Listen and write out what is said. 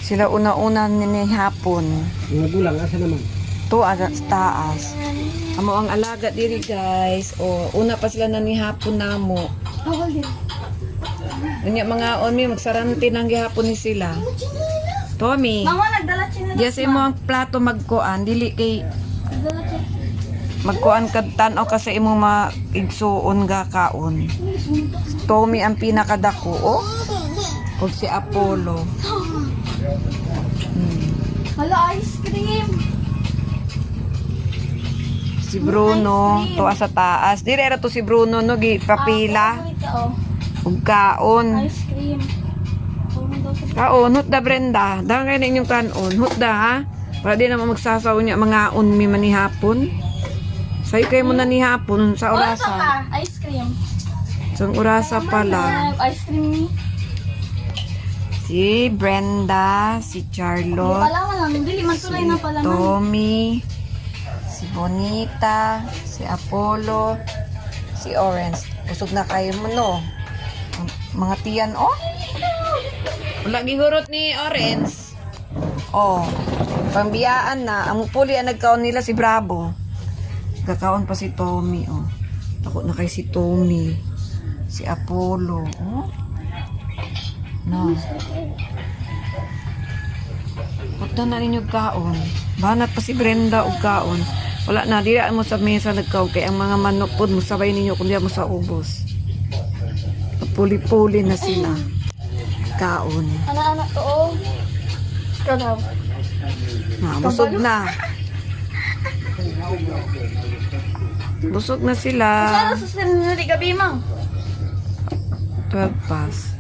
Sila una-una ni hapon. Mga gulang, asa naman? To sa taas. Amo ang alaga diri guys. O una pa sila na ni hapon namo. Unya mga onmi magsarante nang gihapon ni sila. Tommy. Mama, nagdala chinelas. Yes mo ang plato magkuan dili kay Nagdala chinelas. magkuan kad tan-aw kasi imo maigsuon ga kaon. Tommy ang pinakadako oh. Ug si Apollo. Hala, ice cream. Si Bruno to sa taas. Dire ra to si Bruno no gipapila ug kaon. Ice cream. Kaon hut da Brenda. Dang kay ninyong kanon. Hut da ha. Para di na magsasaw niya mga unmi manihapon. Sayo kayo mo na ni hapon sa orasa. Ice cream. Sa orasa pala. Ice cream ni. Si Brenda, si Charlotte, Pala lang, dili man tulay na pala man. Tommy, si Bonita, si Apollo, si Orange. Busog na kayo mo no. Mga tiyan oh. Wala gihurot ni Orange. Oh. Pambiyaan na. Ang puli ang nagkaon nila si Bravo. Kakaon pa si Tommy oh. Takot na kay si Tommy. Si Apollo oh. No. Punta na ninyo kaon. Banat pa si Brenda og kaon. Wala na, di mo sa mesa nagkaon. Kaya ang mga manok po, musabay ninyo kung di mo sa ubos. Puli-puli na sila. Kaon. Anak-anak to oh. Ikaw daw. Busog na. Busog na sila. Sana sa sinunod gabi mang. 12 past.